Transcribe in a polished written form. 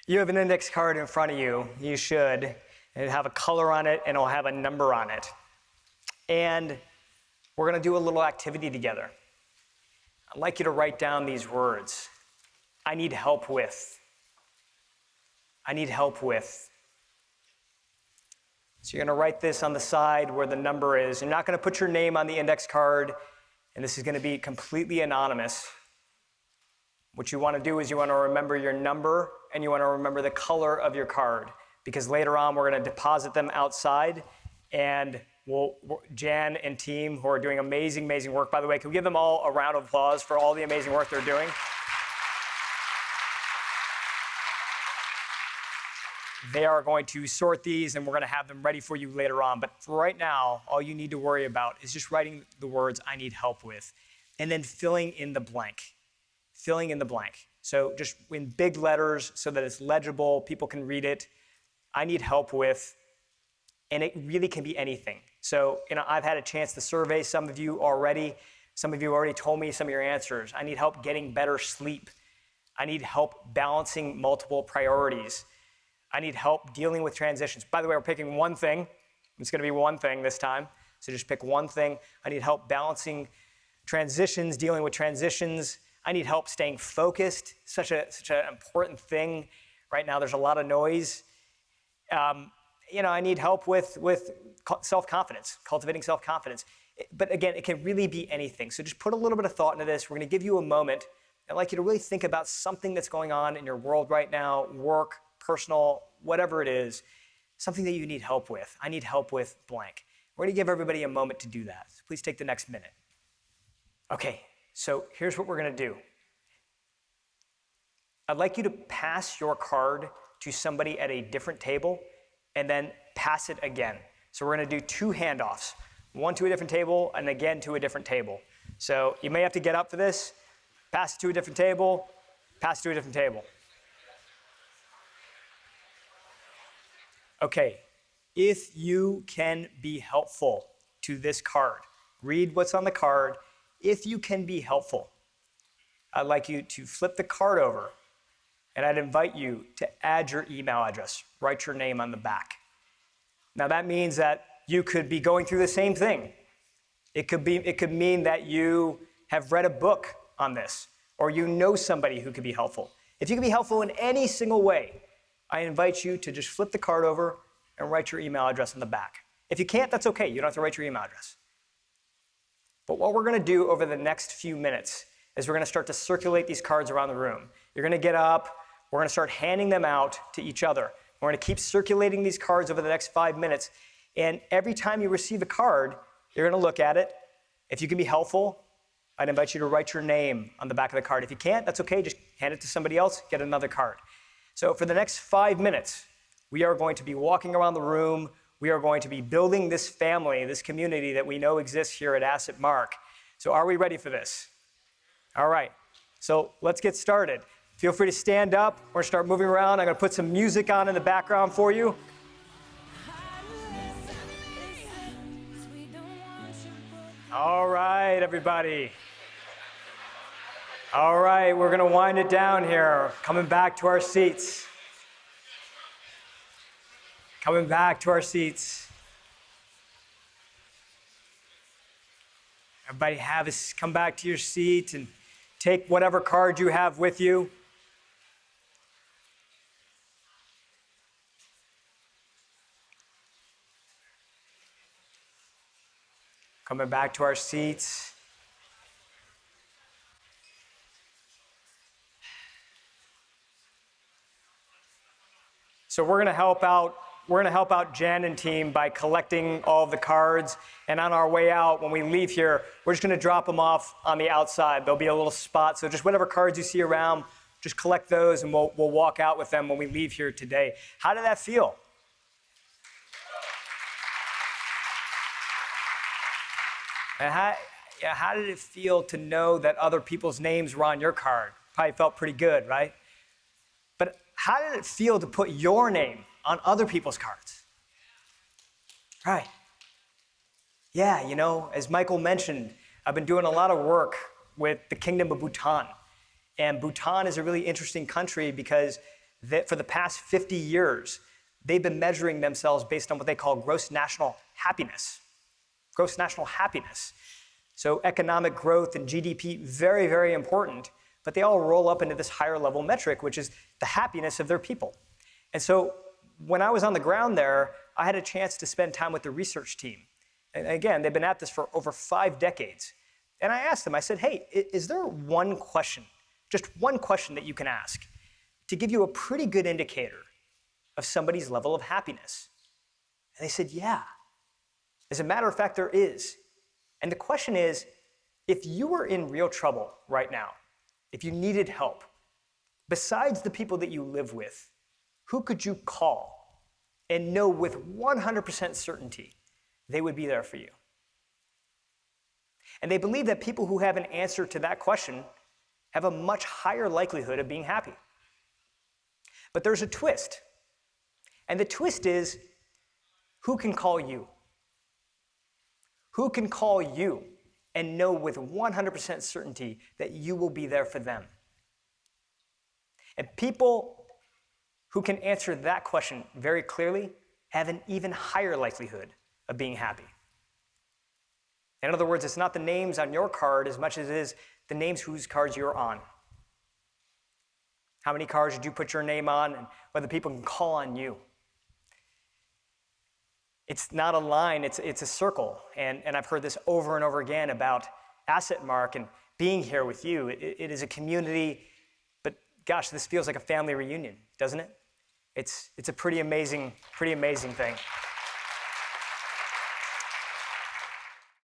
You have an index card in front of you. You should. It'll have a color on it and it'll have a number on it. And we're going to do a little activity together. I'd like you to write down these words. I need help with. I need help with. So you're going to write this on the side where the number is. You're not going to put your name on the index card, and this is going to be completely anonymous. What you want to do is you want to remember your number and you want to remember the color of your card, because later on we're going to deposit them outside, and Jan and team who are doing amazing, amazing work. By the way, can we give them all a round of applause for all the amazing work they're doing? They are going to sort these and we're going to have them ready for you later on. But for right now, all you need to worry about is just writing the words I need help with, and then filling in the blank. Filling in the blank. So just in big letters so that it's legible, people can read it. I need help with, and it really can be anything. So, I've had a chance to survey some of you already. Some of you already told me some of your answers. I need help getting better sleep. I need help balancing multiple priorities. I need help dealing with transitions. By the way, we're picking one thing. It's going to be one thing this time. So just pick one thing. I need help balancing transitions, dealing with transitions. I need help staying focused. Such an important thing. Right now, there's a lot of noise. I need help with self-confidence, cultivating self-confidence. But again, it can really be anything. So just put a little bit of thought into this. We're going to give you a moment. I'd like you to really think about something that's going on in your world right now, work, personal, whatever it is, something that you need help with. I need help with blank. We're going to give everybody a moment to do that. So please take the next minute. Okay, so here's what we're going to do. I'd like you to pass your card to somebody at a different table and then pass it again. So we're going to do 2 handoffs, one to a different table and again to a different table. So you may have to get up for this, pass it to a different table, pass it to a different table. Okay, if you can be helpful to this card, read what's on the card. If you can be helpful, I'd like you to flip the card over, and I'd invite you to add your email address. Write your name on the back. Now that means that you could be going through the same thing. It could mean that you have read a book on this, or you know somebody who could be helpful. If you can be helpful in any single way, I invite you to just flip the card over and write your email address on the back. If you can't, that's okay. You don't have to write your email address. But what we're going to do over the next few minutes is we're going to start to circulate these cards around the room. You're going to get up. We're going to start handing them out to each other. We're going to keep circulating these cards over the next 5 minutes. And every time you receive a card, you're going to look at it. If you can be helpful, I'd invite you to write your name on the back of the card. If you can't, that's okay. Just hand it to somebody else, get another card. So for the next 5 minutes, we are going to be walking around the room. We are going to be building this family, this community that we know exists here at Asset Mark. So are we ready for this? All right. So let's get started. Feel free to stand up. We're going to start moving around. I'm going to put some music on in the background for you. All right, everybody. All right, we're going to wind it down here. Coming back to our seats. Coming back to our seats. Everybody come back to your seat and take whatever card you have with you. Coming back to our seats. So we're going to help out Jen and team by collecting all of the cards. And on our way out, when we leave here, we're just going to drop them off on the outside. There'll be a little spot. So just whatever cards you see around, just collect those, and we'll walk out with them when we leave here today. How did that feel? And how did it feel to know that other people's names were on your card? Probably felt pretty good, right? But how did it feel to put your name on other people's cards? Right. Yeah, as Michael mentioned, I've been doing a lot of work with the Kingdom of Bhutan. And Bhutan is a really interesting country because that for the past 50 years, they've been measuring themselves based on what they call gross national happiness. Gross national happiness. So economic growth and GDP, very, very important, but they all roll up into this higher level metric, which is the happiness of their people. And so when I was on the ground there, I had a chance to spend time with the research team. And again, they've been at this for over 5 decades. And I asked them, I said, hey, is there one question, just one question that you can ask to give you a pretty good indicator of somebody's level of happiness? And they said, yeah. As a matter of fact, there is. And the question is, if you were in real trouble right now, if you needed help, besides the people that you live with, who could you call and know with 100% certainty they would be there for you? And they believe that people who have an answer to that question have a much higher likelihood of being happy. But there's a twist. And the twist is, who can call you? Who can call you and know with 100% certainty that you will be there for them? And people who can answer that question very clearly have an even higher likelihood of being happy. In other words, it's not the names on your card as much as it is the names whose cards you're on. How many cards did you put your name on, and whether people can call on you. It's not a line, it's a circle. And I've heard this over and over again about Asset Mark and being here with you. It is a community, but gosh, this feels like a family reunion, doesn't it? It's a pretty amazing thing.